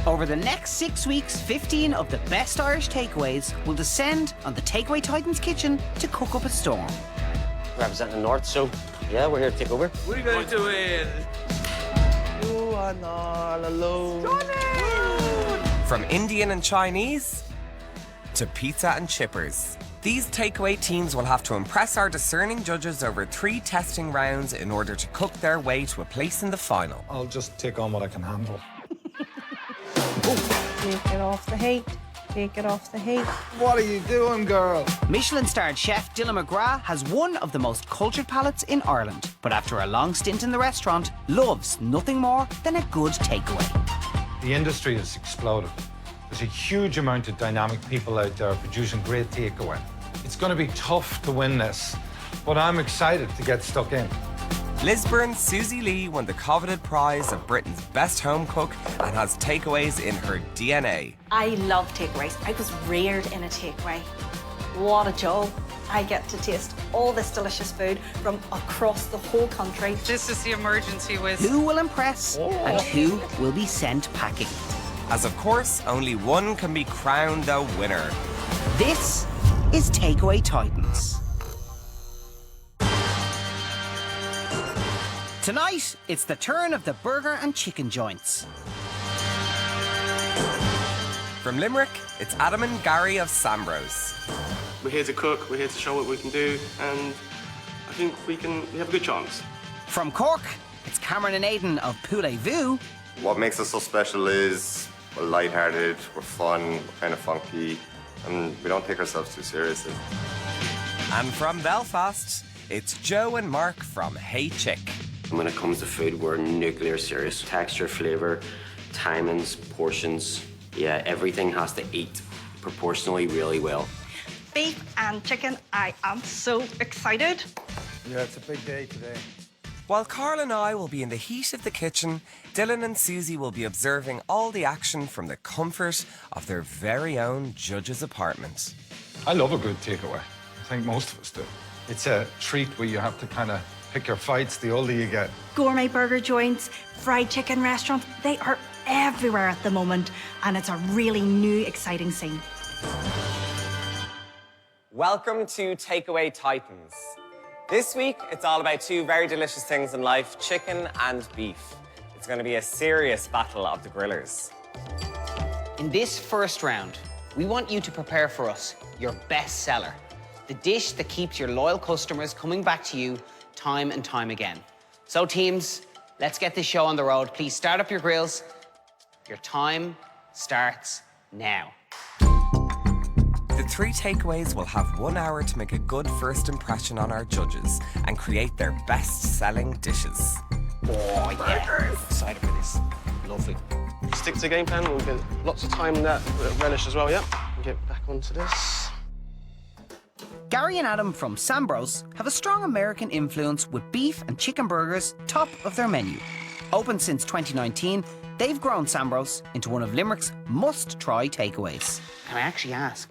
Over the next 6 weeks, 15 of the best Irish takeaways will descend on the Takeaway Titans kitchen to cook up a storm. Representing the North, so yeah, we're here to take over. What are you guys doing? You are not alone. From Indian and Chinese to pizza and chippers, these takeaway teams will have to impress our discerning judges over 3 testing rounds in order to cook their way to a place in the final. I'll just take on what I can handle. Take it off the heat. Take it off the heat. What are you doing, girl? Michelin-starred chef Dylan McGrath has one of the most cultured palates in Ireland, but after a long stint in the restaurant, loves nothing more than a good takeaway. The industry has exploded. There's a huge amount of dynamic people out there producing great takeaway. It's going to be tough to win this, but I'm excited to get stuck in. Lisburn's Susie Lee won the coveted prize of Britain's best home cook and has takeaways in her DNA. I love takeaways. I was reared in a takeaway. What a joy. I get to taste all this delicious food from across the whole country. This is the emergency whiz. Who will impress and who will be sent packing? As of course, only one can be crowned the winner. This is Takeaway Titans. Tonight, it's the turn of the burger and chicken joints. From Limerick, it's Adam and Gary of Sambros. We're here to cook, we're here to show what we can do, and I think we have a good chance. From Cork, it's Cameron and Aidan of Poulet Vu. What makes us so special is we're lighthearted, we're fun, we're kind of funky, and we don't take ourselves too seriously. And from Belfast, it's Joe and Mark from Hey Chick. When it comes to food, we're nuclear serious. Texture, flavour, timings, portions. Yeah, everything has to eat proportionally really well. Beef and chicken, I am so excited. Yeah, it's a big day today. While Carl and I will be in the heat of the kitchen, Dylan and Susie will be observing all the action from the comfort of their very own judge's apartment. I love a good takeaway. I think most of us do. It's a treat where you have to kind of pick your fights the older you get. Gourmet burger joints, fried chicken restaurants, they are everywhere at the moment, and it's a really new, exciting scene. Welcome to Takeaway Titans. This week, it's all about 2 very delicious things in life, chicken and beef. It's going to be a serious battle of the grillers. In this first round, we want you to prepare for us your best seller, the dish that keeps your loyal customers coming back to you time and time again. So teams, let's get this show on the road. Please start up your grills. Your time starts now. The 3 takeaways will have 1 hour to make a good first impression on our judges and create their best-selling dishes. Oh, yeah. Excited for this. Lovely. Stick to the game plan, we'll get lots of time in that relish as well, yeah? We'll get back onto this. Gary and Adam from Sambros have a strong American influence with beef and chicken burgers top of their menu. Open since 2019, they've grown Sambros into one of Limerick's must-try takeaways. Can I actually ask,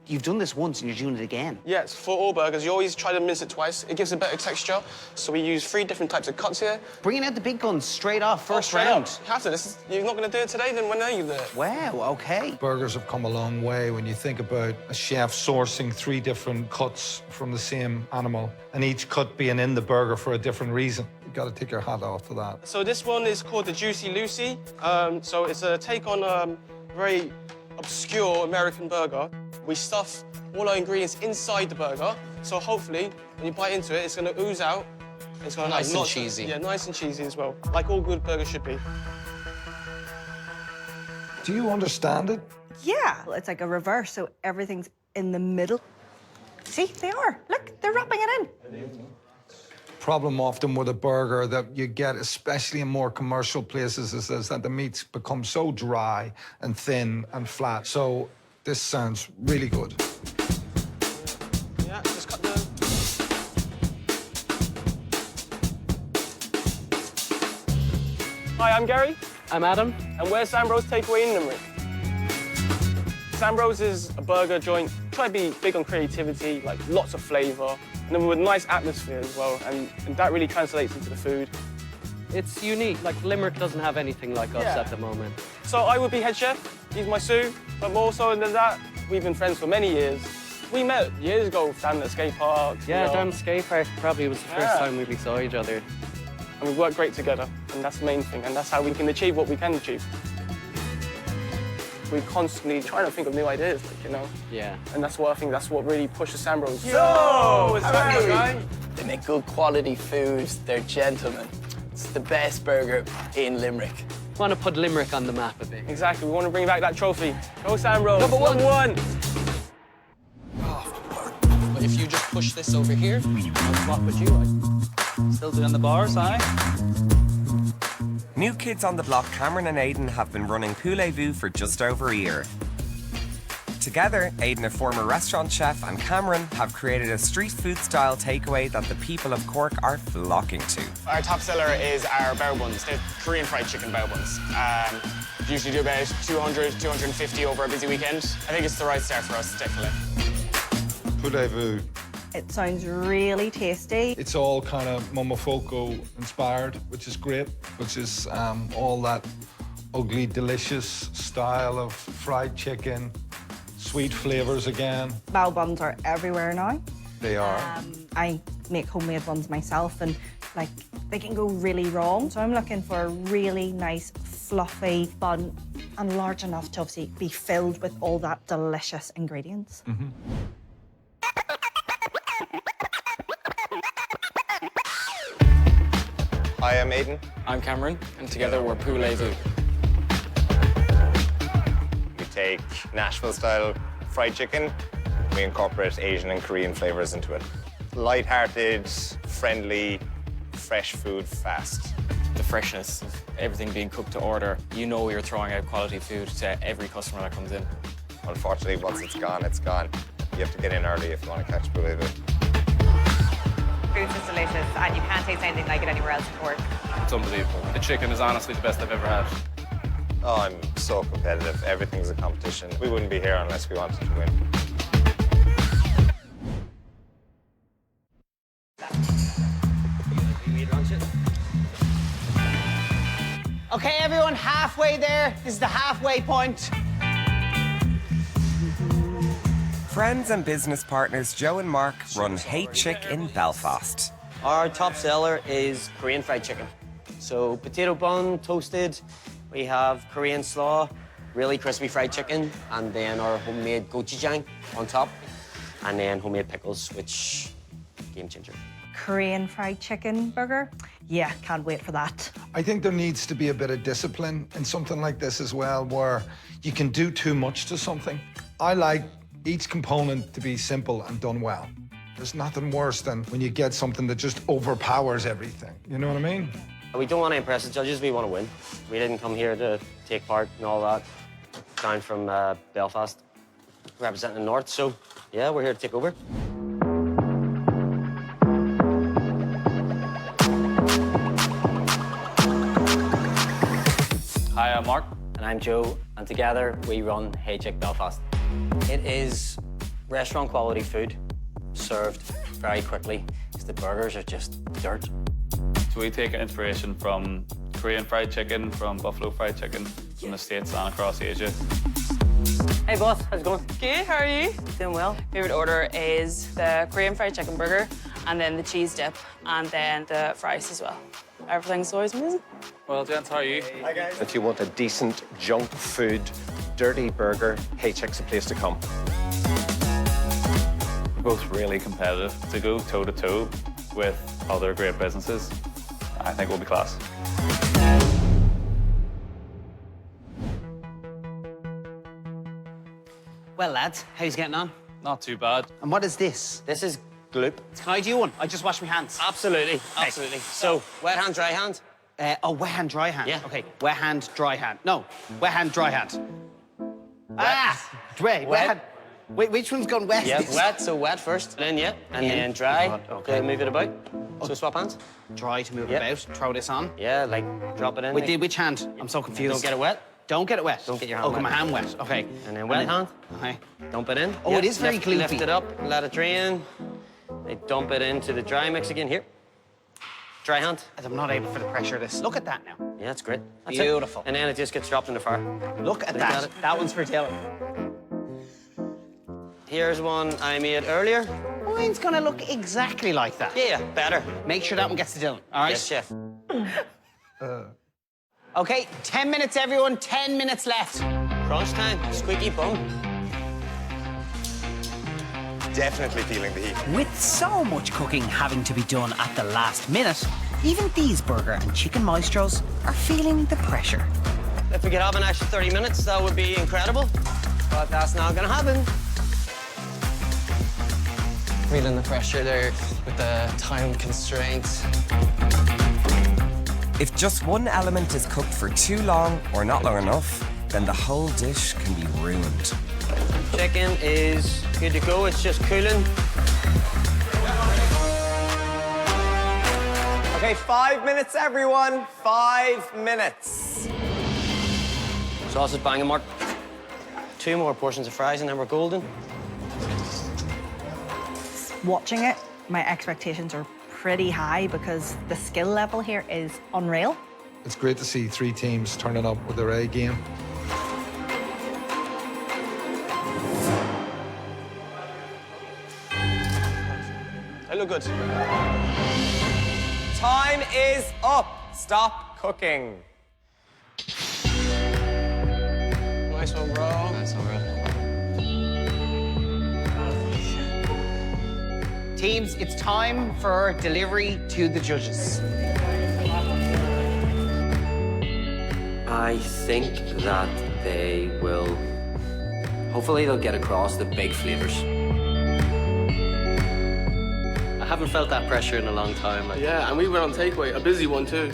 you've done this once and you're doing it again? Yeah, it's for all burgers. You always try to mince it twice. It gives a better texture. So we use 3 different types of cuts here. Bringing out the big guns straight off first Straight round. up. You have to. You're not going to do it today, then when are you do it? Wow, okay. Burgers have come a long way when you think about a chef sourcing 3 different cuts from the same animal, and each cut being in the burger for a different reason. You've got to take your hat off to that. So this one is called the Juicy Lucy. So it's a take on a very obscure American burger. We stuff all our ingredients inside the burger, so hopefully when you bite into it, it's going to ooze out. It's going to Nice and cheesy. Yeah, nice and cheesy as well, like all good burgers should be. Do you understand it? Yeah, it's like a reverse, so everything's in the middle. See, they are. Look, they're wrapping it in. Problem often with a burger that you get, especially in more commercial places, is that the meats become so dry and thin and flat. So this sounds really good. Yeah, just cut the... Hi, I'm Gary. I'm Adam. And we're Sambros Takeaway in Limerick. Sambros is a burger joint. Try to be big on creativity, like lots of flavour, and then with a nice atmosphere as well, and that really translates into the food. It's unique. Like, Limerick doesn't have anything like us Yeah. at the moment. So I would be head chef. He's my sous. But more so than that, we've been friends for many years. We met years ago down at the skate park. Yeah, you know, down the skate park probably was the first Yeah. time we saw each other. and we work great together. And that's the main thing. And that's how we can achieve what we can achieve. We constantly try to think of new ideas, like, you know. Yeah. And that's what I think. That's what really pushes Sambros. Yo! What's happening, guy? They make good quality food. They're gentlemen. It's the best burger in Limerick. Want to put Limerick on the map a bit. Exactly. We want to bring back that trophy. Go Sambros. Number one. Number one. But if you just push this over here, I'll swap with you. Still doing the bars, aye? New kids on the block, Cameron and Aidan, have been running Poulet-Vu for just over a year. Together, Aidan, a former restaurant chef, and Cameron have created a street food-style takeaway that the people of Cork are flocking to. Our top seller is our bao buns. They're Korean fried chicken bao buns. Usually do about 200, 250 over a busy weekend. I think it's the right start for us, definitely. Poulet-Vu. It sounds really tasty. It's all kind of Momofuku inspired, which is great, which is all that ugly, delicious style of fried chicken, sweet flavors again. Bao buns are everywhere now. They are. I make homemade ones myself, and like they can go really wrong. So I'm looking for a really nice, fluffy bun and large enough to obviously be filled with all that delicious ingredients. Hi, I'm Aidan. I'm Cameron, and together we're Poulet-Vu. We take Nashville-style fried chicken. We incorporate Asian and Korean flavors into it. Light-hearted, friendly, fresh food, fast. The freshness of everything being cooked to order. You know you're throwing out quality food to every customer that comes in. Unfortunately, once it's gone, it's gone. You have to get in early if you want to catch Poulet-Vu. Food's just delicious, and you can't taste anything like it anywhere else in Cork. It's unbelievable. The chicken is honestly the best I've ever had. Oh, I'm so competitive. Everything's a competition. We wouldn't be here unless we wanted to win. Okay, everyone, halfway there. This is the halfway point. Friends and business partners Joe and Mark run Hey Chick in Belfast. Our top seller is Korean fried chicken. So potato bun, toasted. We have Korean slaw, really crispy fried chicken, and then our homemade gochujang on top, and then homemade pickles, which game changer. Korean fried chicken burger. Yeah, can't wait for that. I think there needs to be a bit of discipline in something like this as well, where you can do too much to something. I like each component to be simple and done well. There's nothing worse than when you get something that just overpowers everything. You know what I mean? We don't want to impress the judges, we want to win. We didn't come here to take part and all that. Down from Belfast, representing the North, so yeah, we're here to take over. Hi, I'm Mark. And I'm Joe, and together we run Hey Chick Belfast. It is restaurant quality food, served very quickly, because the burgers are just dirt. So we take inspiration from Korean fried chicken, from buffalo fried chicken, from the States and across Asia. Hey boss, how's it going? Good, how are you? Doing well. Favorite order is the Korean fried chicken burger, and then the cheese dip, and then the fries as well. Everything's always amazing. Well, gents, how are you? If you want a decent junk food, dirty burger, Hey Chick's a place to come. We're both really competitive. To go toe-to-toe with other great businesses, I think will be class. Well, lads, how's getting on? Not too bad. And what is this? This is gloop. Can I do one? I just washed my hands. Absolutely, absolutely. So, wet hand, dry hand? Wet hand, dry hand. Yeah. Okay, wet hand, dry hand. No, wet hand, dry hand. Wet Wet. hand. Wait, which one's gone wet? Yeah, wet, so wet first, then yeah, and then dry. Okay. Move it about. So swap hands. Dry to move Yep. about. Throw this on. Yeah, like drop it in. Wait, which hand? I'm so confused. Don't get it wet. Don't get it wet. Don't get your hand Okay, wet. my hand wet. Okay. And then wet hand. Okay. Dump it in. Oh, it is very lift, gloopy. Lift it up, let it drain. They dump it into the dry mix again here. Dry hand? I'm not able for the pressure of this. Look at that now. Yeah, it's great. That's Beautiful. It. And then it just gets dropped in the fire. Look at Look at that. it. That one's for Taylor. Here's one I made earlier. Mine's gonna look exactly like that. Yeah, better. Make sure that one gets to Dylan, all right? Yes, chef. Okay, 10 minutes, everyone. 10 minutes left. Crunch time. Squeaky bum. Definitely feeling the heat. With so much cooking having to be done at the last minute, even these burger and chicken maestros are feeling the pressure. If we could have an extra 30 minutes, that would be incredible. But that's not gonna happen. Feeling the pressure there with the time constraints. If just one element is cooked for too long or not long enough, then the whole dish can be ruined. Chicken is good to go. It's just cooling. Okay, 5 minutes, everyone. 5 minutes. Sausage banging, Mark. 2 more portions of fries and then we're golden. Watching it, my expectations are pretty high because the skill level here is unreal. It's great to see 3 teams turning up with their A game. They look good. Time is up. Stop cooking. Nice one, bro. That's all right. Teams, it's time for delivery to the judges. I think that they will... Hopefully they'll get across the big flavours. I haven't felt that pressure in a long time. Yeah, and we went on takeaway, a busy one too.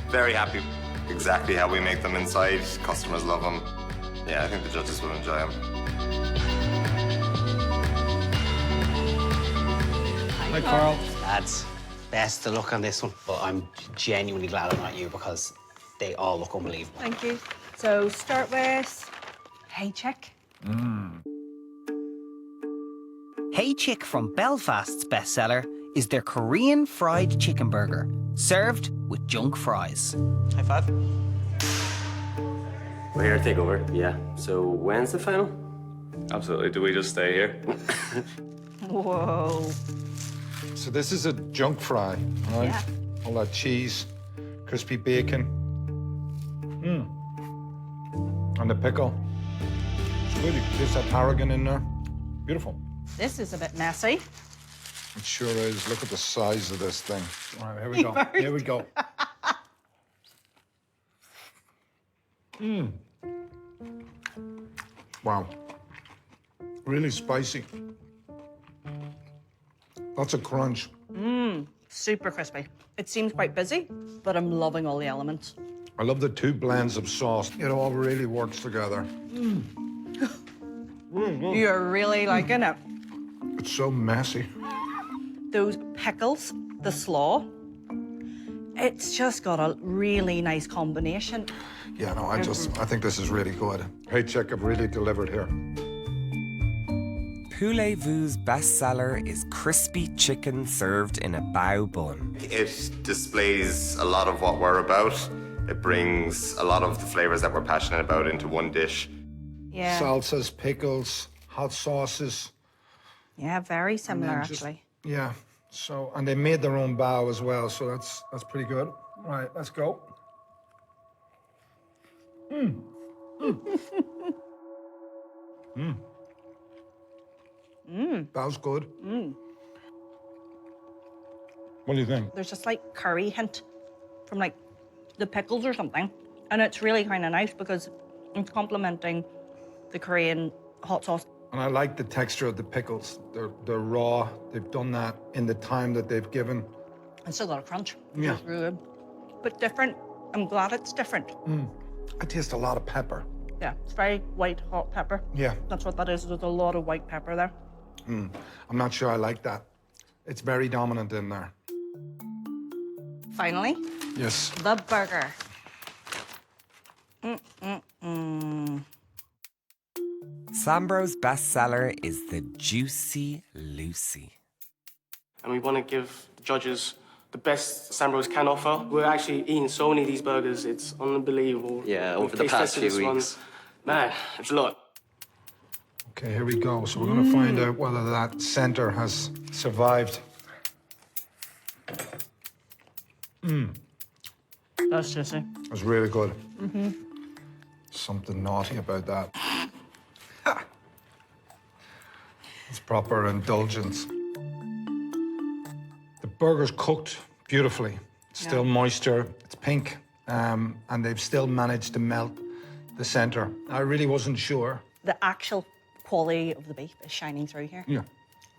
Very happy. Exactly how we make them inside. Customers love them. Yeah, I think the judges will enjoy them. Hi, Carl. Lads, best of luck on this one, but I'm genuinely glad I'm not you because they all look unbelievable. Thank you. So start with Hey Chick. Hey Chick from Belfast's bestseller is their Korean fried chicken burger, served with junk fries. High five. We're here to take over, yeah. So when's the final? Absolutely. Do we just stay here? Whoa. So this is a junk fry, right? Yeah. All that cheese, crispy bacon. And the pickle. It's good. You can taste that tarragon in there. Beautiful. This is a bit messy. It sure is. Look at the size of this thing. All right, here we go. Here we go. Wow. Really spicy. Lots of crunch. Super crispy. It seems quite busy, but I'm loving all the elements. I love the 2 blends of sauce. It all really works together. You're really liking it. It's so messy. Those pickles, the slaw, it's just got a really nice combination. Yeah, no, I think this is really good. Hey, Chick, I've really delivered here. Voulez-Vou's bestseller is crispy chicken served in a bao bun. It displays a lot of what we're about. It brings a lot of the flavors that we're passionate about into one dish. Yeah. Salsas, pickles, hot sauces. Yeah, very And similar, then just- actually. Yeah. So, and they made their own bao as well, so that's pretty good. All right, let's go. Bao's good. What do you think? There's just like curry hint from like the pickles or something. And it's really kind of nice because it's complementing the Korean hot sauce. And I like the texture of the pickles. They're raw. They've done that in the time that they've given. It's still got a crunch. Yeah. It's really good. But different. I'm glad it's different. I taste a lot of pepper. Yeah, it's very white hot pepper. Yeah. That's what that is. There's a lot of white pepper there. I'm not sure I like that. It's very dominant in there. Finally, Yes. the burger. Sambro's bestseller is the Juicy Lucy. And we want to give the judges the best Sambros can offer. We're actually eating so many of these burgers, it's unbelievable. Yeah, We've over the taste past tested few this one. weeks. Man, it's a lot. Okay, here we go. So we're going to find out whether that center has survived. That's juicy. It's really good. Something naughty about that. Ha! It's proper indulgence. The burger's cooked beautifully. Still moisture. It's pink. And they've still managed to melt the center. I really wasn't sure. The actual quality of the beef is shining through here. Yeah.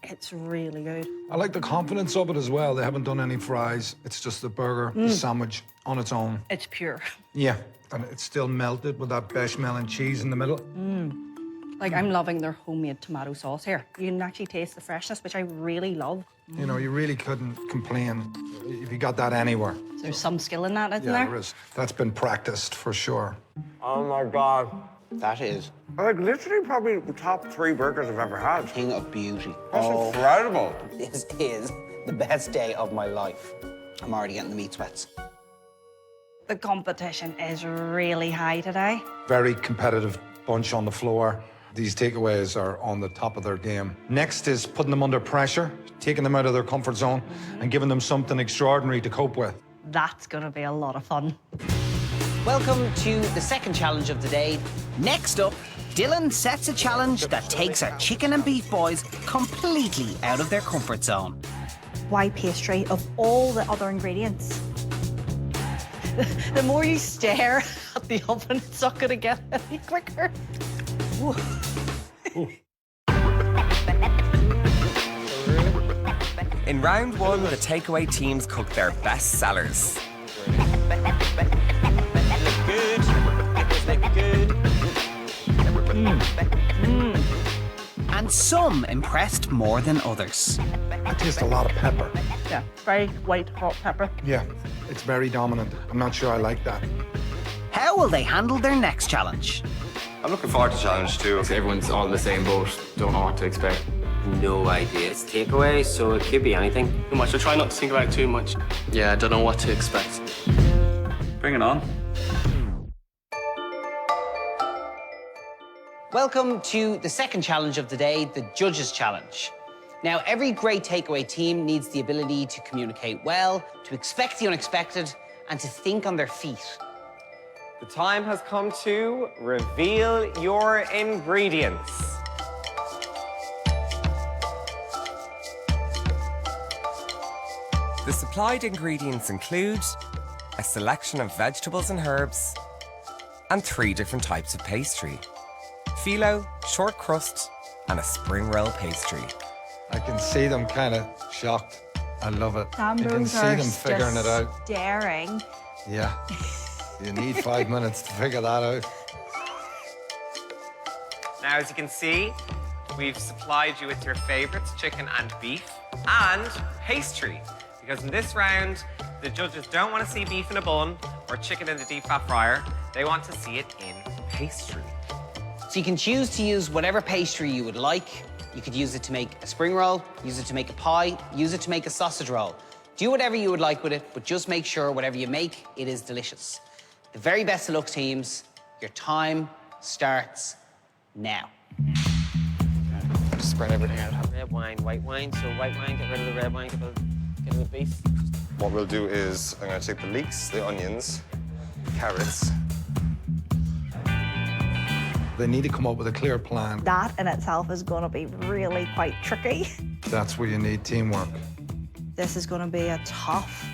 It's really good. I like the confidence of it as well. They haven't done any fries. It's just the burger, the sandwich on its own. It's pure. Yeah, and it's still melted with that bechamel and cheese in the middle. Like, I'm loving their homemade tomato sauce here. You can actually taste the freshness, which I really love. You know, you really couldn't complain if you got that anywhere. There's some skill in that, isn't Yeah, there? there is. That's been practiced for sure. Oh my God. That is Like, literally probably the top 3 burgers I've ever had. king of beauty. That's incredible. This is the best day of my life. I'm already getting the meat sweats. The competition is really high today. Very competitive bunch on the floor. These takeaways are on the top of their game. Next is putting them under pressure, taking them out of their comfort zone, and giving them something extraordinary to cope with. That's gonna be a lot of fun. Welcome to the second challenge of the day. Next up, Dylan sets a challenge that takes our chicken and beef boys completely out of their comfort zone. Why pastry of all the other ingredients? The more you stare at the oven, it's not gonna get any quicker. Ooh. In round 1, the takeaway teams cooked their best sellers. Good. Look good. And some impressed more than others. I taste a lot of pepper. Yeah, very white hot pepper. Yeah, it's very dominant. I'm not sure I like that. How will they handle their next challenge? I'm looking forward to challenge 2. Everyone's all in the same boat. Don't know what to expect. No idea. It's takeaway, so it could be anything. Too much, so try not to think about it too much. Yeah, I don't know what to expect. Bring it on. Welcome to the second challenge of the day, the Judges Challenge. Now, every great takeaway team needs the ability to communicate well, to expect the unexpected, and to think on their feet. The time has come to reveal your ingredients. The supplied ingredients include a selection of vegetables and herbs and 3 different types of pastry: phyllo, short crust, and a spring roll pastry. I can see them kind of shocked. I love it. You can Sambros see are them figuring it out. Staring. Yeah. You need 5 minutes to figure that out. Now, as you can see, we've supplied you with your favorites, chicken and beef, and pastry. Because in this round, the judges don't want to see beef in a bun or chicken in the deep fat fryer. They want to see it in pastry. So you can choose to use whatever pastry you would like. You could use it to make a spring roll, use it to make a pie, use it to make a sausage roll. Do whatever you would like with it, but just make sure whatever you make, it is delicious. The very best of luck, teams. Your time starts now. Just spread everything out. Red wine, white wine. So white wine, get rid of the red wine, get rid of the beef. What we'll do is I'm going to take the leeks, the onions, carrots. They need to come up with a clear plan. That in itself is going to be really quite tricky. That's where you need teamwork. This is going to be a tough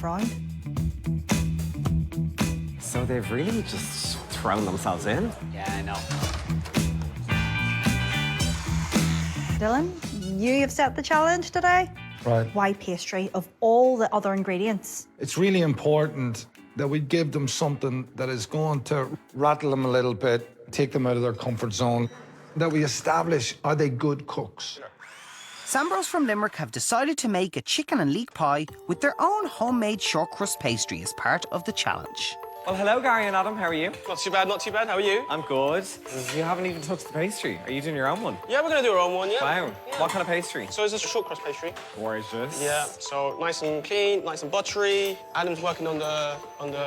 round. So they've really just thrown themselves in? Yeah, I know. Dylan, you have set the challenge today. Right. Why pastry of all the other ingredients? It's really important that we give them something that is going to rattle them a little bit, take them out of their comfort zone, that we establish, are they good cooks? Sambros from Limerick have decided to make a chicken and leek pie with their own homemade short crust pastry as part of the challenge. Well, hello, Gary and Adam. How are you? Not too bad, not too bad. How are you? I'm good. You haven't even touched the pastry. Are you doing your own one? Yeah, we're going to do our own one, yeah. Wow. Yeah. What kind of pastry? So it's a short crust pastry. Gorgeous. Yeah, so nice and clean, nice and buttery. Adam's working on the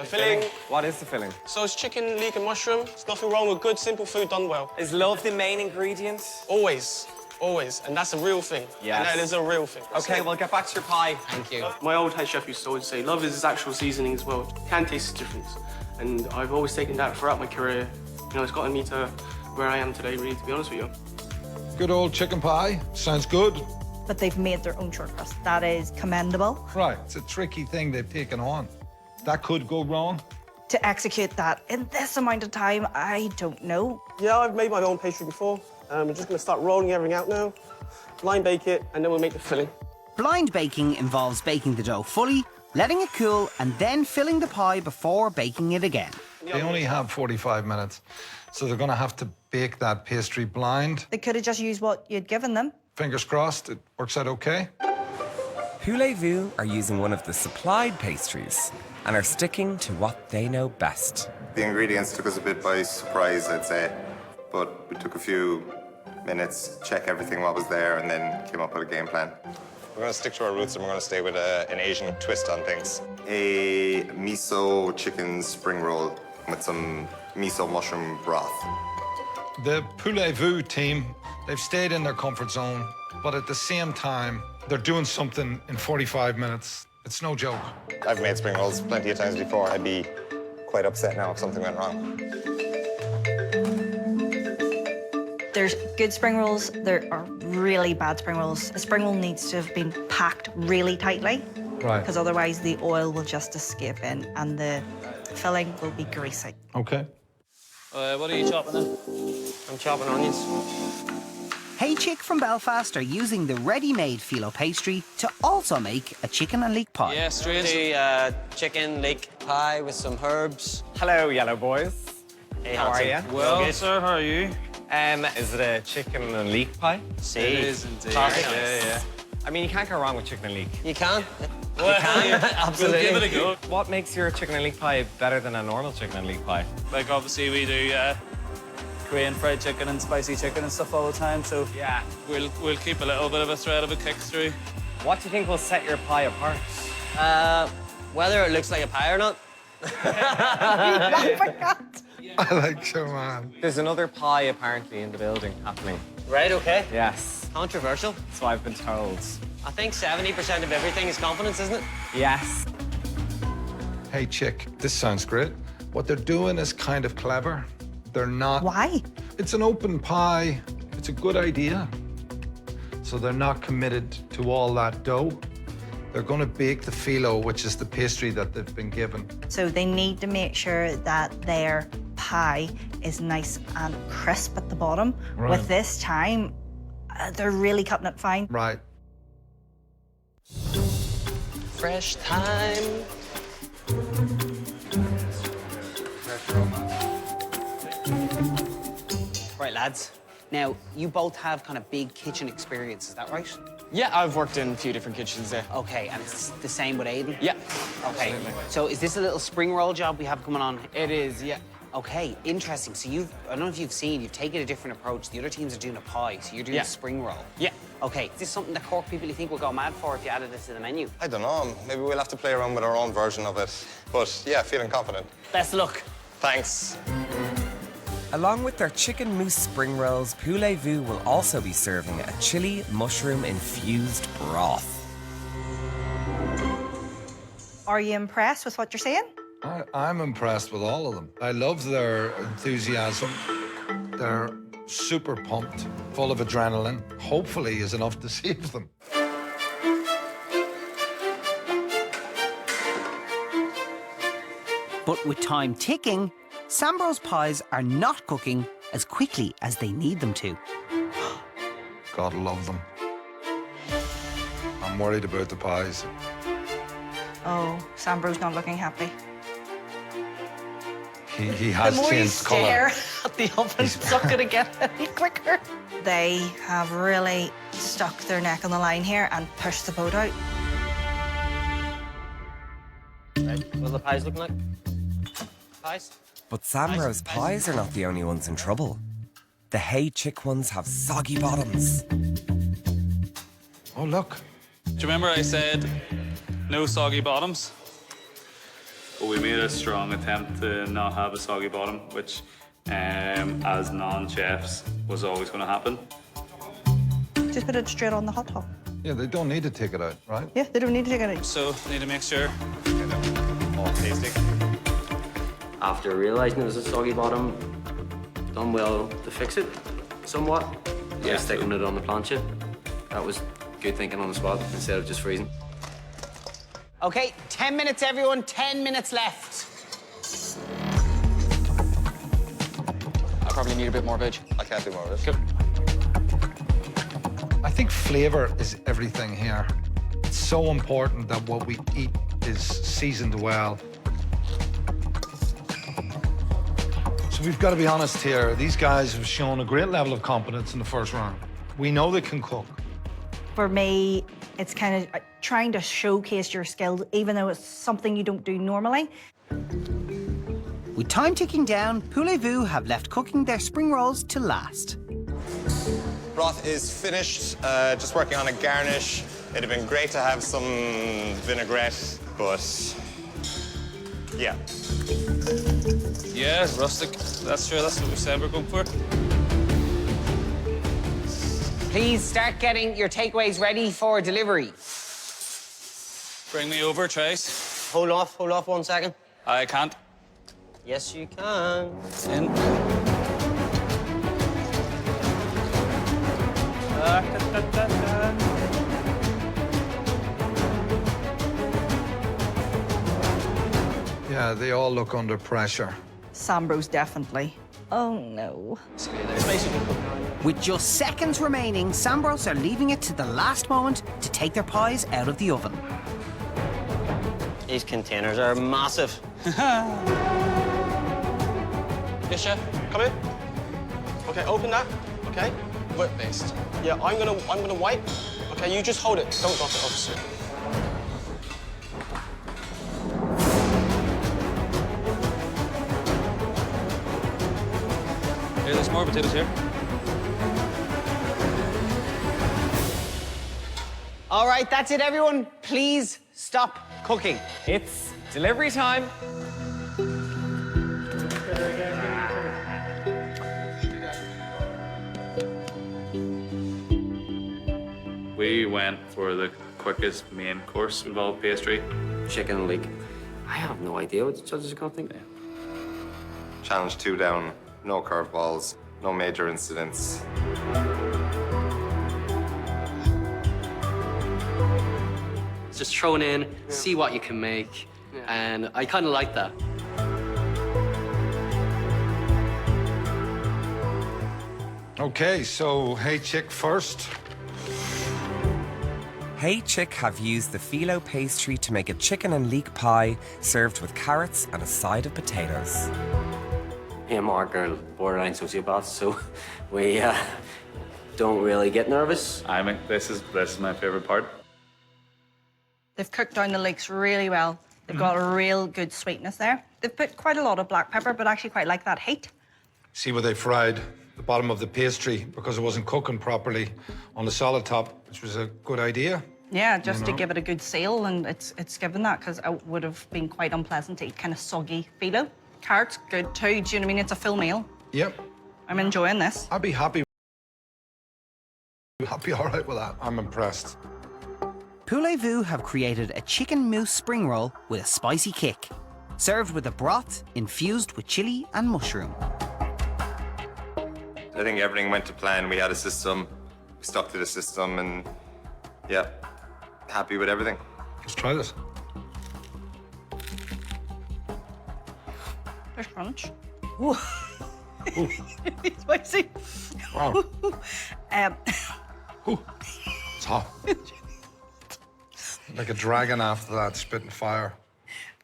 filling. What is the filling? So it's chicken, leek and mushroom. There's nothing wrong with good, simple food done well. Is love the main ingredient? Always. Always, and that's a real thing. Yes. And that is a real thing. Okay, well, get back to your pie. Thank you. My old head chef used to always say, love is its actual seasoning as well. You can taste the difference. And I've always taken that throughout my career. You know, it's gotten me to where I am today, really, to be honest with you. Good old chicken pie. Sounds good. But they've made their own short crust. That is commendable. Right, it's a tricky thing they've taken on. That could go wrong. To execute that in this amount of time, I don't know. Yeah, I've made my own pastry before. We're just gonna start rolling everything out now. Blind bake it, and then we'll make the filling. Blind baking involves baking the dough fully, letting it cool, and then filling the pie before baking it again. They only have 45 minutes, so they're going to have to bake that pastry blind. They could have just used what you'd given them. Fingers crossed, it works out okay. Voulez-Vous are using one of the supplied pastries and are sticking to what they know best. The ingredients took us a bit by surprise, I'd say, but we took a few minutes, check everything what was there, and then came up with a game plan. We're going to stick to our roots and we're going to stay with an Asian twist on things. A miso chicken spring roll with some miso mushroom broth. The Voulez-Vous team, they've stayed in their comfort zone, but at the same time, they're doing something in 45 minutes. It's no joke. I've made spring rolls plenty of times before. I'd be quite upset now if something went wrong. There's good spring rolls, there are really bad spring rolls. A spring roll needs to have been packed really tightly. Right. Because otherwise the oil will just escape in and the filling will be greasy. Okay. What are you chopping in? I'm chopping onions. Hey Chick from Belfast are using the ready-made phyllo pastry to also make a chicken and leek pie. Yeah, straight. Do chicken leek pie with some herbs. Hello, yellow boys. Hey, How are Hanson. you? Well, Good. sir, how are you? Is it a chicken and leek pie? See, It is indeed. Classic. Yeah. I mean, you can't go wrong with chicken and leek. You can. Well, You can. Absolutely. We'll give it a go. What makes your chicken and leek pie better than a normal chicken and leek pie? Like, obviously, we do Korean fried chicken and spicy chicken and stuff all the time, so Yeah. we'll keep a little bit of a thread of a kick through. What do you think will set your pie apart? Whether it looks like a pie or not. I like you, man. There's another pie apparently in the building happening. Right, okay. Yes, Controversial. so I've been told. I think 70% of everything is confidence, isn't it? Yes. Hey, Chick, this sounds great. What they're doing is kind of clever. They're not... Why? It's an open pie. It's a good idea. So they're not committed to all that dough. They're going to bake the phyllo, which is the pastry that they've been given. So they need to make sure that their pie is nice and crisp at the bottom. Right. With this time, they're really cutting it fine. Right. Fresh time. Right, lads. Now, you both have kind of big kitchen experience, is that right? Yeah, I've worked in a few different kitchens there. Okay, and it's the same with Aidan? Yeah. Okay, so is this a little spring roll job we have coming on? It is, yeah. Okay, interesting. So I don't know if you've seen, you've taken a different approach. The other teams are doing a pie, so you're doing Yeah. a spring roll. Yeah. Okay, is this something that Cork people you think will go mad for if you added this to the menu? I don't know, maybe we'll have to play around with our own version of it. But yeah, feeling confident. Best of luck. Thanks. Along with their chicken mousse spring rolls, Voulez-Vous will also be serving a chili mushroom infused broth. Are you impressed with what you're saying? I'm impressed with all of them. I love their enthusiasm. They're super pumped, full of adrenaline. Hopefully is enough to save them. But with time ticking, Sambro's pies are not cooking as quickly as they need them to. God love them. I'm worried about the pies. Oh, Sambro's not looking happy. He has the more you changed colour. stare at the oven, it's not going to get any quicker. They have really stuck their neck on the line here and pushed the boat out. Right, what are the pies looking like? Pies? But Samro's pies are not the only ones in trouble. The Hey Chick ones have soggy bottoms. Oh, look. Do you remember I said no soggy bottoms? But we made a strong attempt to not have a soggy bottom, which, as non-chefs, was always going to happen. Just put it straight on the hot top. Yeah, they don't need to take it out, right? Yeah, they don't need to take it out. So, need to make sure. All tasty. After realising it was a soggy bottom, done well to fix it somewhat. Yeah, sticking it on the plancha. That was good thinking on the spot instead of just freezing. Okay, 10 minutes, everyone. 10 minutes left. I probably need a bit more veg. I can't do more of this. Cool. I think flavor is everything here. It's so important that what we eat is seasoned well. So we've got to be honest here. These guys have shown a great level of competence in the first round. We know they can cook. For me, it's kind of trying to showcase your skills, even though it's something you don't do normally. With time ticking down, Voulez-Vous have left cooking their spring rolls to last. Broth is finished, just working on a garnish. It'd have been great to have some vinaigrette, but yeah. Yeah, rustic. That's true. That's what we said we're going for. Please start getting your takeaways ready for delivery. Bring me over, Trace. Hold off 1 second. I can't. Yes, you can. In. Yeah, they all look under pressure. Sambro's definitely. Oh, no. With just seconds remaining, Sambros are leaving it to the last moment to take their pies out of the oven. These containers are massive. Yes, chef. Come in. Okay, open that. Okay. Whip based. Yeah, I'm gonna wipe. Okay, you just hold it. Don't drop it, obviously. Here, there's more potatoes here. All right, that's it, everyone. Please stop cooking. It's delivery time. We went for the quickest main course involved pastry. Chicken and leek. I have no idea what the judges are going to think. Challenge 2 down, no curveballs, no major incidents. Just throw it in, see what you can make, and I kind of like that. Okay, so Hey Chick first. Hey Chick have used the phyllo pastry to make a chicken and leek pie served with carrots and a side of potatoes. Me and Mark are borderline sociopaths, so we don't really get nervous. This is my favorite part. They've cooked down the leeks really well. They've got a real good sweetness there. They've put quite a lot of black pepper, but actually quite like that heat. See where they fried the bottom of the pastry because it wasn't cooking properly on the solid top, which was a good idea. Yeah, just to give it a good seal, and it's given that because it would have been quite unpleasant to eat kind of soggy phyllo. Carrots, good too. Do you know what I mean? It's a full meal. Yep. I'm enjoying this. I'd be happy. I'd be all right with that. I'm impressed. Voulez-Vous have created a chicken mousse spring roll with a spicy kick, served with a broth infused with chili and mushroom. I think everything went to plan. We had a system, we stuck to the system, and yeah, happy with everything. Let's try this. There's crunch. Ooh. It's spicy. Wow. It's hot. Like a dragon after that, spitting fire.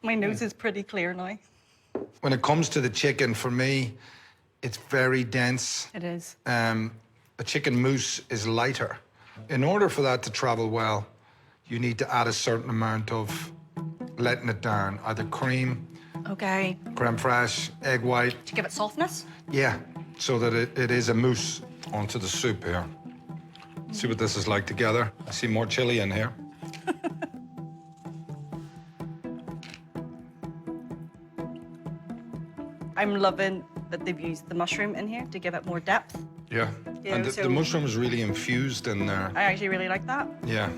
My nose is pretty clear now. When it comes to the chicken, for me, it's very dense. It is. A chicken mousse is lighter. In order for that to travel well, you need to add a certain amount of letting it down, either cream, Okay. Creme fraiche, egg white. To give it softness? Yeah, so that it is a mousse onto the soup here. See what this is like together. I see more chili in here. I'm loving that they've used the mushroom in here to give it more depth. Yeah, Yeah, and the so- mushroom is really infused in there. I actually really like that. Yeah,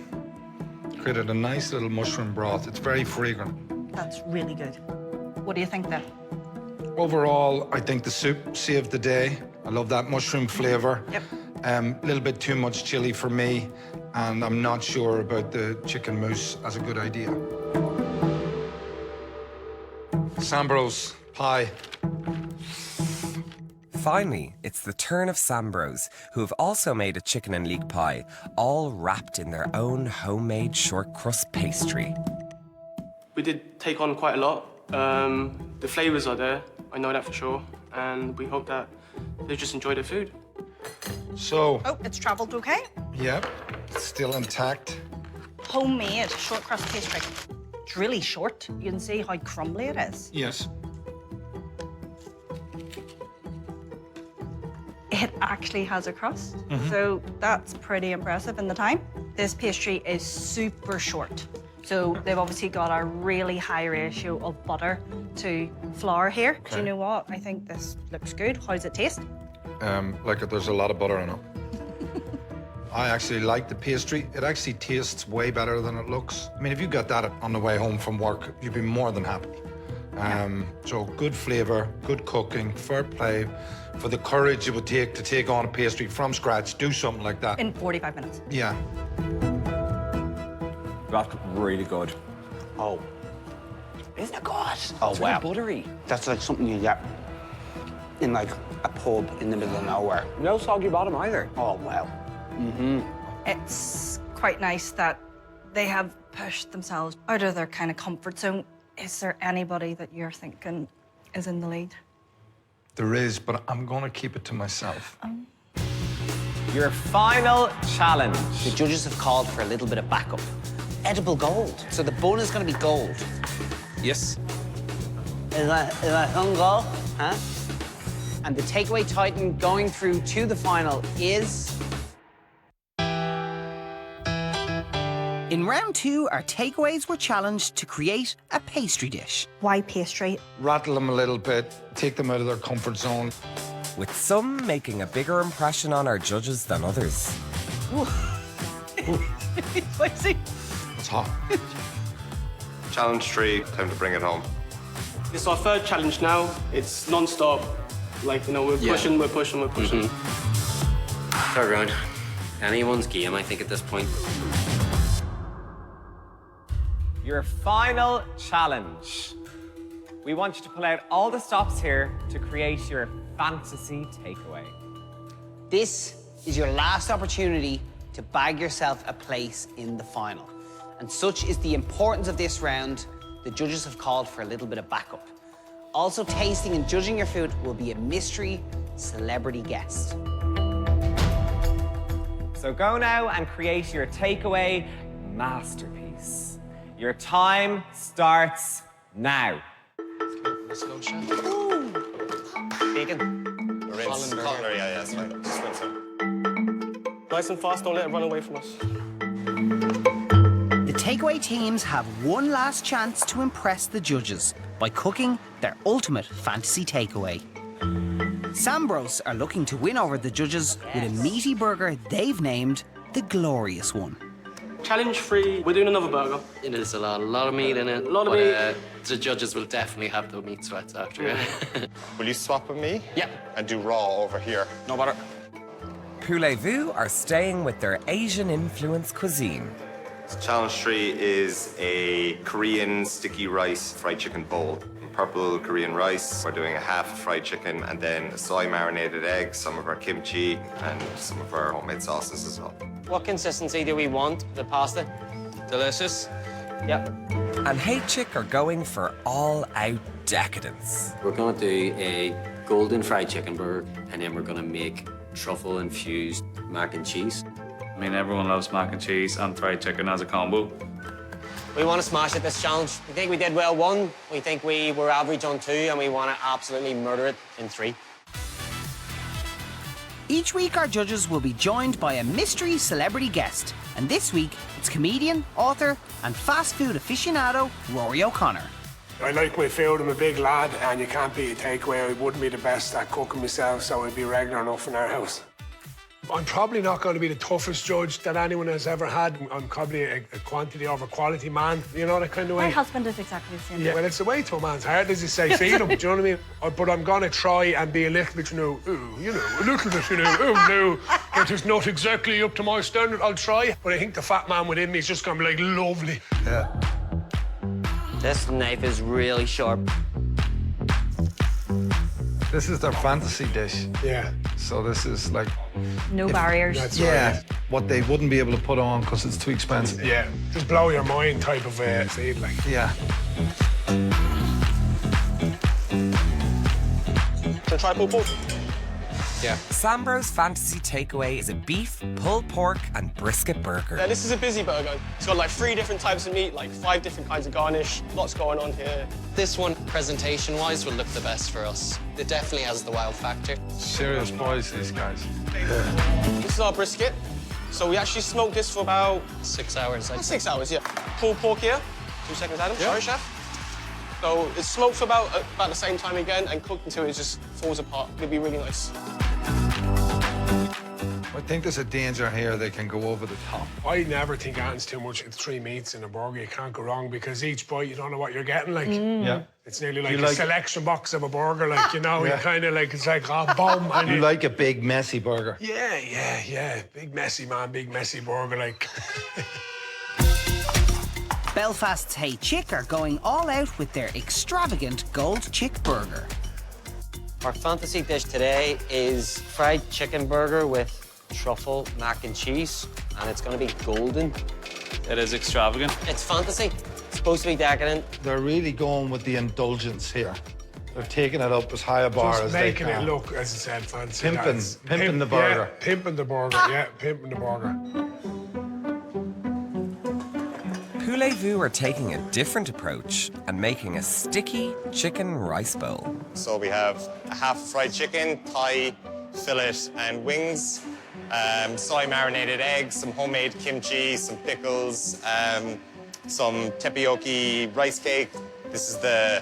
created a nice little mushroom broth. It's very fragrant. That's really good. What do you think then? Overall, I think the soup saved the day. I love that mushroom flavor. Yep. A little bit too much chili for me, and I'm not sure about the chicken mousse as a good idea. Sambros pie. Finally, it's the turn of Sambros, who have also made a chicken and leek pie, all wrapped in their own homemade short crust pastry. We did take on quite a lot. The flavours are there, I know that for sure, and we hope that they just enjoy the food. So, Oh, it's travelled okay. yep, still intact. Homemade short crust pastry. It's really short. You can see how crumbly it is. Yes. It actually has a crust, Mhm. so that's pretty impressive in the time. This pastry is super short. So they've obviously got a really high ratio of butter to flour here. Do you Okay. know what? I think this looks good. How does it taste? Like there's a lot of butter in it. I actually like the pastry. It actually tastes way better than it looks. I mean, if you got that on the way home from work, you'd be more than happy. So good flavor, good cooking, fair play. For the courage it would take to take on a pastry from scratch, do something like that. In 45 minutes. Yeah. That's really good. Oh. Isn't it good? Oh, It's wow. really buttery. That's like something you get in like a pub in the middle of nowhere. No soggy bottom either. Oh, wow. Mm-hmm. It's quite nice that they have pushed themselves out of their kind of comfort zone. Is there anybody that you're thinking is in the lead? There is, but I'm gonna keep it to myself. Your final challenge. The judges have called for a little bit of backup. Edible gold. So the bun is going to be gold. Yes. Is that on gold? Huh? And the takeaway titan going through to the final is... In round 2, our takeaways were challenged to create a pastry dish. Why pastry? Rattle them a little bit, take them out of their comfort zone. With some making a bigger impression on our judges than others. Spicy. It's hot. Challenge 3, time to bring it home. It's our third challenge now. It's non-stop. Like, you know, we're pushing, we're pushing, we're pushing. Third round. Anyone's game, I think, at this point. Your final challenge. We want you to pull out all the stops here to create your fantasy takeaway. This is your last opportunity to bag yourself a place in the final. And such is the importance of this round, the judges have called for a little bit of backup. Also tasting and judging your food will be a mystery celebrity guest. So go now and create your takeaway masterpiece. Your time starts now. Let's go, chef. Bacon. Rinse, cutlery, yeah, it's fine. Just rinse them. Nice and fast, don't let it run away from us. The takeaway teams have one last chance to impress the judges by cooking their ultimate fantasy takeaway. Sambros are looking to win over the judges with a meaty burger they've named the Glorious One. Challenge 3, we're doing another burger. It is a lot of meat in it. A lot of but, meat. The judges will definitely have the meat sweats after. Will you swap with me? Yeah. And do raw over here. No butter. Voulez-vous are staying with their Asian-influenced cuisine. So challenge 3 is a Korean sticky rice fried chicken bowl. Purple Korean rice. We're doing a half fried chicken and then a soy marinated egg, some of our kimchi, and some of our homemade sauces as well. What consistency do we want, the pasta? Delicious. Yep. And Hey Chick are going for all-out decadence. We're going to do a golden fried chicken burger, and then we're going to make truffle-infused mac and cheese. I mean, everyone loves mac and cheese and fried chicken as a combo. But We want to smash it this challenge. We think we did well 1. We think we were average on 2, and we want to absolutely murder it in 3. Each week, our judges will be joined by a mystery celebrity guest. And this week, it's comedian, author, and fast food aficionado Rory O'Connor. I like my food. I'm a big lad, and you can't beat a takeaway. I wouldn't be the best at cooking myself, so it'd be regular enough in our house. I'm probably not going to be the toughest judge that anyone has ever had. I'm probably a quantity over quality man, you know, that kind of way. My husband is exactly the same. Yeah, well, it's the way to a man's heart, as you say, feed him, do you know what I mean? But I'm going to try and be a little bit, a little bit, no, but it's not exactly up to my standard. I'll try, but I think the fat man within me is just going to be like, lovely. Yeah. This knife is really sharp. This is their fantasy dish. Yeah. So this is like... No barriers. That's Yeah, right. what they wouldn't be able to put on because it's too expensive. Yeah, just blow your mind type of feed, like. Yeah. So try pulled pork. Yeah. Sambro's fantasy takeaway is a beef, pulled pork, and brisket burger. Yeah, this is a busy burger. It's got like 3 different types of meat, like 5 different kinds of garnish. Lots going on here. This one, presentation-wise, will look the best for us. It definitely has the wow factor. Serious boys, these guys. This is our brisket. So we actually smoked this for about 6 hours. 6 hours, yeah. Pulled pork here. 2 seconds, Adam. Sorry, chef. So it's smoked for about the same time again and cooked until it just falls apart. It'll be really nice. I think there's a danger here they can go over the top. I never think anything's too much. It's 3 meats in a burger. You can't go wrong because each bite you don't know what you're getting. Like, Yeah. it's nearly like a selection box of a burger. Like, you know, you kind of like it's like bomb. And You like a big messy burger. Yeah. Big messy man, big messy burger. Like. Belfast's Hey Chick are going all out with their extravagant Gold Chick burger. Our fantasy dish today is fried chicken burger with truffle mac and cheese, and it's going to be golden. It is extravagant. It's fantasy. It's supposed to be decadent. They're really going with the indulgence here. They're taking it up as high a bar Just as they making can. it look, as I said, fancy. Pimping the burger. Yeah, pimping the burger. Yeah, pimping the burger. Voulez-Vous are taking a different approach and making a sticky chicken rice bowl. So we have a half fried chicken, thigh, fillet, and wings. Soy marinated eggs, some homemade kimchi, some pickles, some tapioca rice cake. This is the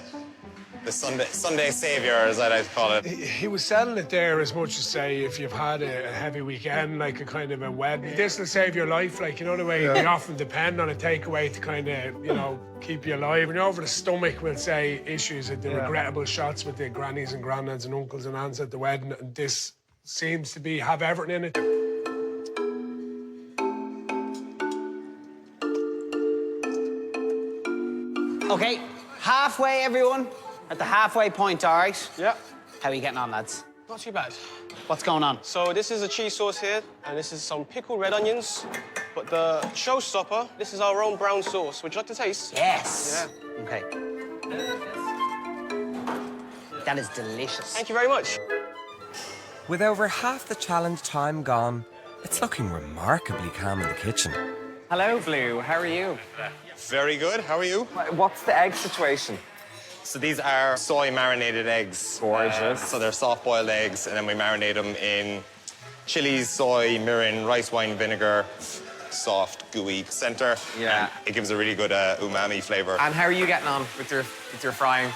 Sunday savior, as I like to call it. He was selling it there as much as, say, if you've had a heavy weekend, like a kind of a wedding. This will save your life, like, you know the way we often depend on a takeaway to kind of, you know, keep you alive. And over the stomach, we'll say, issues with the regrettable shots with the grannies and granddads and uncles and aunts at the wedding. And this seems to have everything in it. Okay, halfway, everyone. At the halfway point, all right? Yeah. How are you getting on, lads? Not too bad. What's going on? So this is a cheese sauce here, and this is some pickled red onions. But the showstopper, this is our own brown sauce. Would you like to taste? Yes. Yeah. Okay. That is delicious. Thank you very much. With over half the challenge time gone, it's looking remarkably calm in the kitchen. Hello, Blue. How are you? Very good. How are you? What's the egg situation? So these are soy marinated eggs. Gorgeous. So they're soft-boiled eggs, and then we marinate them in chilies, soy, mirin, rice wine vinegar, soft, gooey center. Yeah. And it gives a really good umami flavor. And how are you getting on with your frying?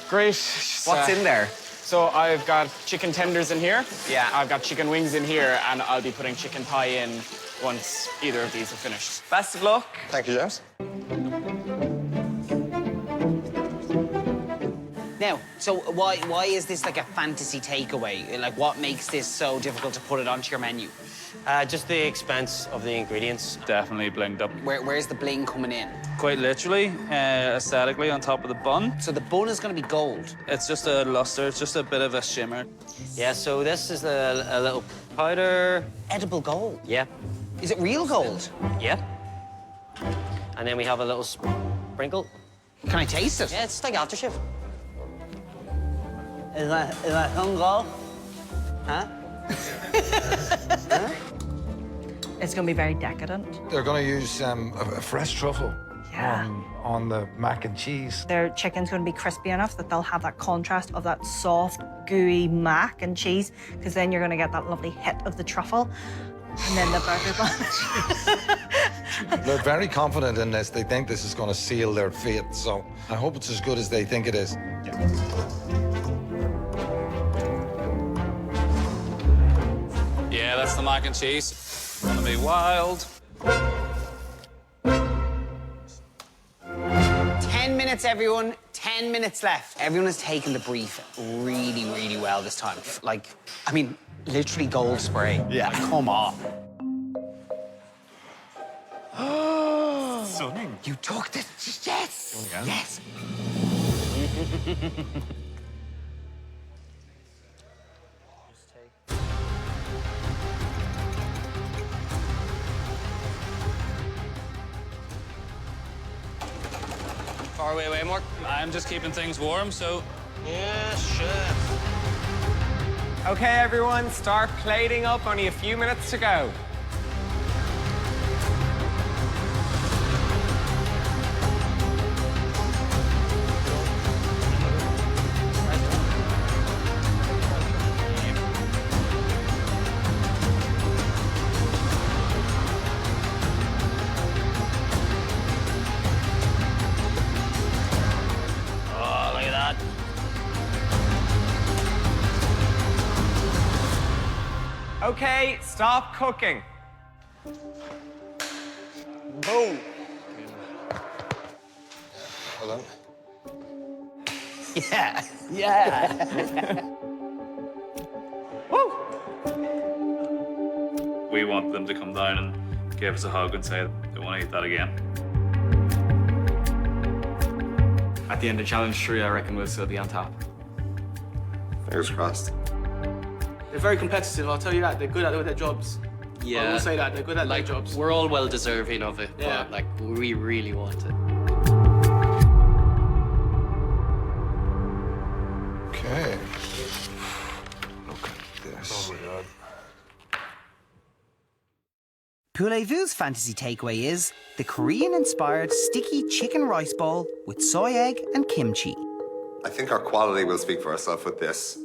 Great. What's in there? So I've got chicken tenders in here. Yeah. I've got chicken wings in here, and I'll be putting chicken thigh in once either of these are finished. Best of luck. Thank you, James. Now, so why is this like a fantasy takeaway? Like, what makes this so difficult to put it onto your menu? Just the expense of the ingredients. Definitely blinged up. Where's the bling coming in? Quite literally, aesthetically, on top of the bun. So the bun is going to be gold? It's just a luster, it's just a bit of a shimmer. Yeah, so this is a little powder. Edible gold? Yeah. Is it real gold? Yeah. And then we have a little sprinkle. Can I taste it? Yeah, it's like aftershave. Is that some gold? Huh? It's going to be very decadent. They're going to use a fresh truffle. on the mac and cheese. Their chicken's going to be crispy enough that they'll have that contrast of that soft, gooey mac and cheese, because then you're going to get that lovely hit of the truffle. And then the burger bun. They're very confident in this. They think this is going to seal their fate, so I hope it's as good as they think it is. Yeah, that's the mac and cheese. Gonna be wild. 10 minutes, everyone. 10 minutes left. Everyone has taken the brief really, really well this time. Like, I mean, literally gold spray. Yeah. Like, come on. Stunning. You took this. Yes. Yes. Far away, Mark. I'm just keeping things warm, so. Yes, chef. Okay, everyone, start plating up. Only a few minutes to go. Oh, look at that. Okay, stop cooking. Boom. Hold on. Yeah. Yeah. We want them to come down and give us a hug and say they want to eat that again. At the end of challenge 3, I reckon we'll still be on top. Fingers crossed. They're very competitive, I'll tell you that. They're good at their jobs. Yeah. I will say that, they're good at their jobs. We're all well deserving of it, Yeah. but like we really want it. Okay. Look at this. Oh my God. Poulet-Vu's fantasy takeaway is the Korean-inspired sticky chicken rice bowl with soy egg and kimchi. I think our quality will speak for itself with this.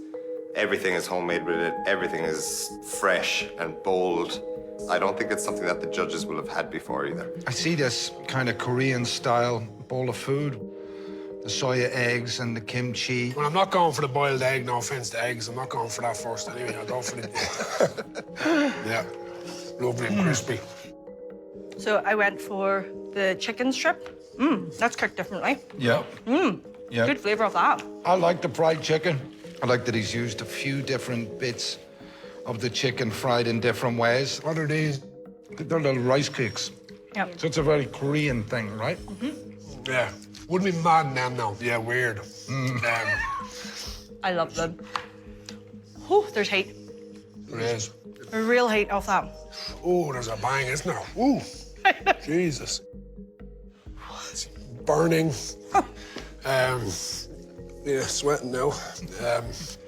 Everything is homemade with it. Everything is fresh and bold. I don't think it's something that the judges will have had before either. I see this kind of Korean-style bowl of food. The soya eggs and the kimchi. Well, I'm not going for the boiled egg, no offense to eggs. I'm not going for that first anyway. I'll go for the... Yeah, lovely and crispy. So I went for the chicken strip. That's cooked differently. Yeah. Yeah. Good flavour of that. I like the fried chicken. I like that he's used a few different bits of the chicken fried in different ways. What are these? They're little rice cakes. Yep. So it's a very Korean thing, right? Yeah. Wouldn't be mad in them, though. Yeah, weird. I love them. Oh, there's heat. There is. A real heat off that. Oh, there's a bang, isn't there? Ooh. Jesus. It's burning. Yeah, sweating now.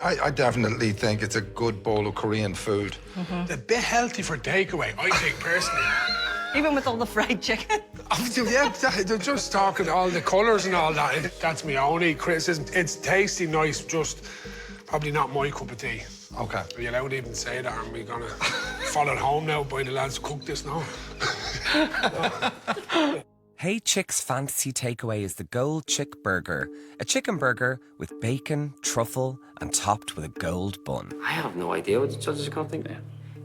I definitely think it's a good bowl of Korean food. A bit healthy for takeaway, I think, personally. Even with all the fried chicken. Yeah, they're just talking all the colours and all that. That's my only criticism. It's tasty, nice, just probably not my cup of tea. Okay. Are you allowed to even say that? Are we gonna follow it home now by the lads who cook this now? Hey Chick's fantasy takeaway is the Gold Chick Burger, a chicken burger with bacon, truffle, and topped with a gold bun. I have no idea what the judges are going to think.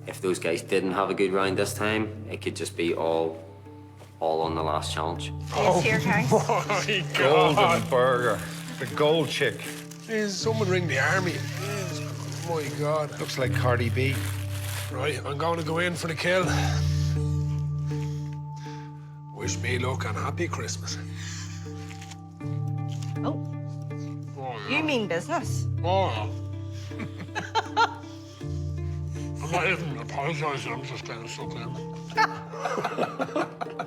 If those guys didn't have a good round this time, it could just be all on the last challenge. It's here, guys. Oh my Golden God. burger. The gold chick. Jeez, someone ring the army. Jeez, oh my God. Looks like Cardi B. Right, I'm going to go in for the kill. Wish me luck and happy Christmas. Oh. You mean business? Oh. I'm not even apologising, I'm just getting stuck in.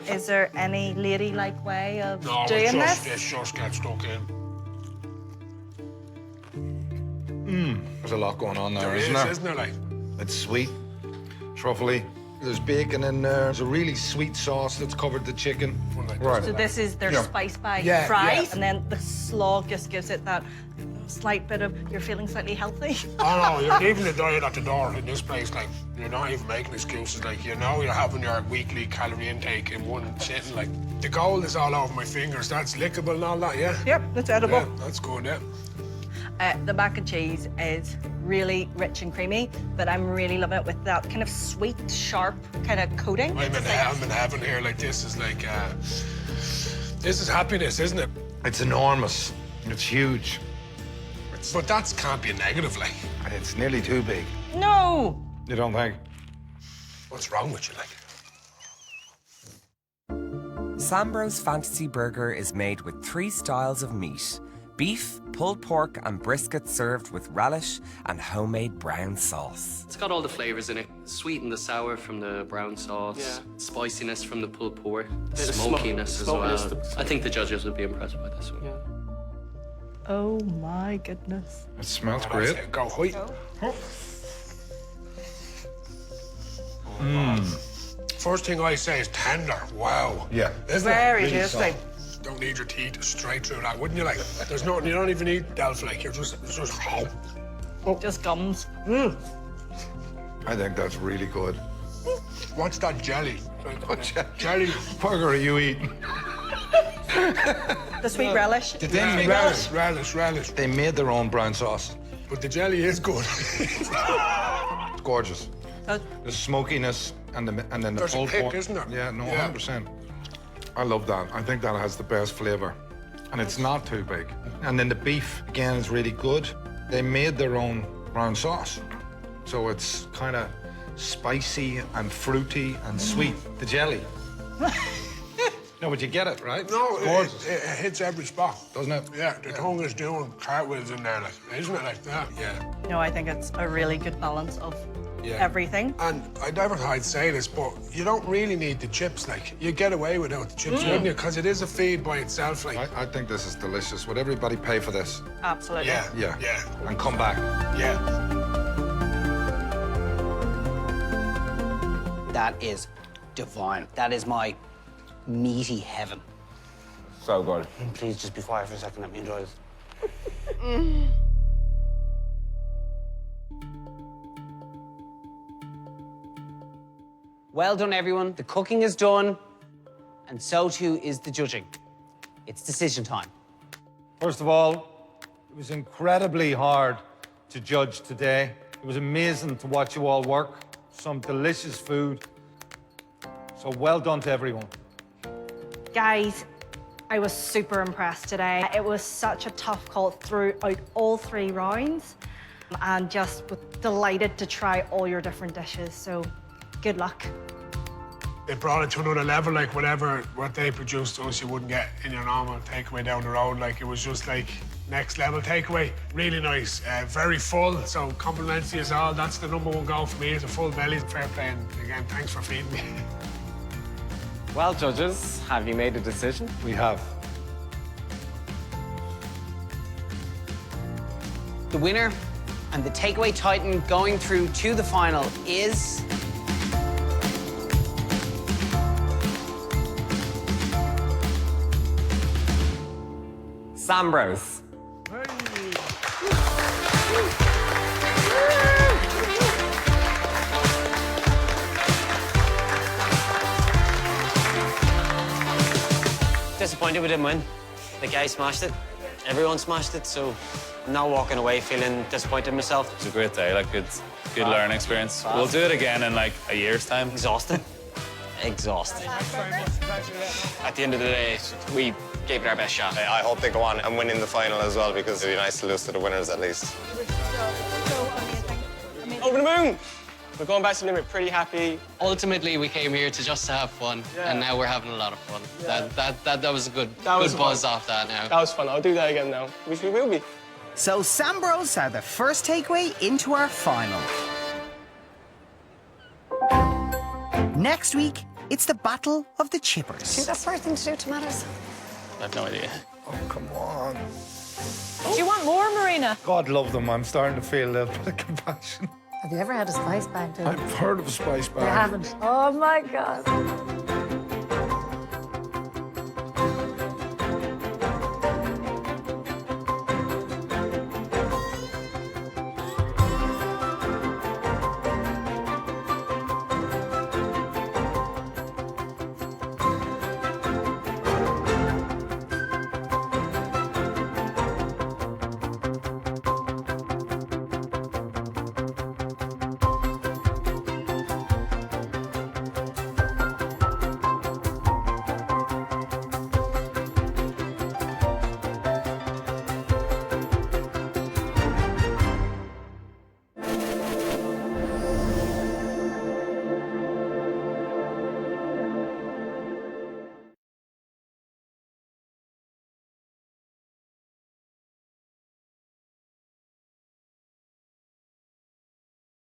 Is there any ladylike way of No, doing it's this? just get stuck in. There's a lot going on there, There isn't is, there? isn't there, like? It's sweet, truffly, There's bacon in there. There's a really sweet sauce that's covered the chicken. Right. So this is their spice bag Yeah, fries, yeah. and then the slaw just gives it that slight bit of, you're feeling slightly healthy. Oh no, you're leaving the diet at the door in this place. Like, you're not even making excuses. Like, you know you're having your weekly calorie intake in one sitting. Like, the gold is all over my fingers. That's lickable and all that, yeah? Yep, that's edible. Yeah, that's good, yeah. The mac and cheese is really rich and creamy, but I'm really loving it with that kind of sweet, sharp kind of coating. I'm in heaven here. Like, this is like, this is happiness, isn't it? It's enormous. It's huge. But that can't be a negative, like. It's nearly too big. No! You don't think? What's wrong with you, like? Sambro's Fantasy Burger is made with 3 styles of meat: beef, pulled pork, and brisket served with relish and homemade brown sauce. It's got all the flavors in it. Sweet and the sour from the brown sauce, spiciness from the pulled pork, smokiness as well. I think the judges would be impressed by this one. Oh my goodness. It smells great. Go, hoi. First thing I say is tender. Wow. Yeah. Isn't Very it? juicy. Don't need your teeth straight through that, wouldn't you? Like, there's nothing. You don't even need Delph. Like, you're just. Just gums. I think that's really good. What's that jelly? Jelly. Burger are you eating? The sweet relish. Did they make Relish. They made their own brown sauce. But the jelly is good. It's gorgeous. The smokiness and then the There's a pulled kick, pork. isn't there? Yeah, no, Yeah. 100%. I love that. I think that has the best flavour. And it's not too big. And then the beef, again, is really good. They made their own brown sauce. So it's kind of spicy and fruity and sweet. The jelly. No, but you get it, right? No, Gorgeous. it hits every spot. Doesn't it? Yeah, the tongue is doing cartwheels in there, like, isn't it like that? Yeah. No, I think it's a really good balance of everything. And I never thought I'd say this, but you don't really need the chips. Like, you get away without the chips, wouldn't you? Because it is a feed by itself. Like, I think this is delicious. Would everybody pay for this? Absolutely. Yeah. And come back. Yeah. That is divine. That is my meaty heaven. So good. Please, just be quiet for a second. Let me enjoy this. Well done, everyone. The cooking is done, and so too is the judging. It's decision time. First of all, it was incredibly hard to judge today. It was amazing to watch you all work. Some delicious food. So well done to everyone. Guys, I was super impressed today. It was such a tough call throughout all 3 rounds, and just was delighted to try all your different dishes. So good luck. It brought it to another level, like what they produced to us, you wouldn't get in your normal takeaway down the road. Like, it was just like next level takeaway. Really nice, very full. So compliments to us all. That's the #1 goal for me, is a full belly. Fair play, and again, thanks for feeding me. Well, judges, have you made a decision? We have. The winner and the takeaway titan going through to the final is... Sambro's. Disappointed we didn't win. The guys smashed it. Everyone smashed it, so I'm now walking away feeling disappointed in myself. It was a great day, like good learning experience. We'll do it again in like a year's time. Exhausted. Exhausted. At the end of the day, we gave it our best shot. I hope they go on and win in the final as well, because it'd be nice to lose to the winners at least. Over the moon! We're going back to the limit pretty happy. Ultimately, we came here to just have fun, and now we're having a lot of fun. That was a good buzz off that now. That was fun. I'll do that again now, which we will be. So Sambro's are the first takeaway into our final. Next week, it's the Battle of the Chippers. See, that's the right thing to do, tomatoes. I have no idea. Oh, come on. Do you want more, Marina? God love them. I'm starting to feel a little bit of compassion. Have you ever had a spice bag, Doug? I've heard of a spice bag. You haven't? Oh my God.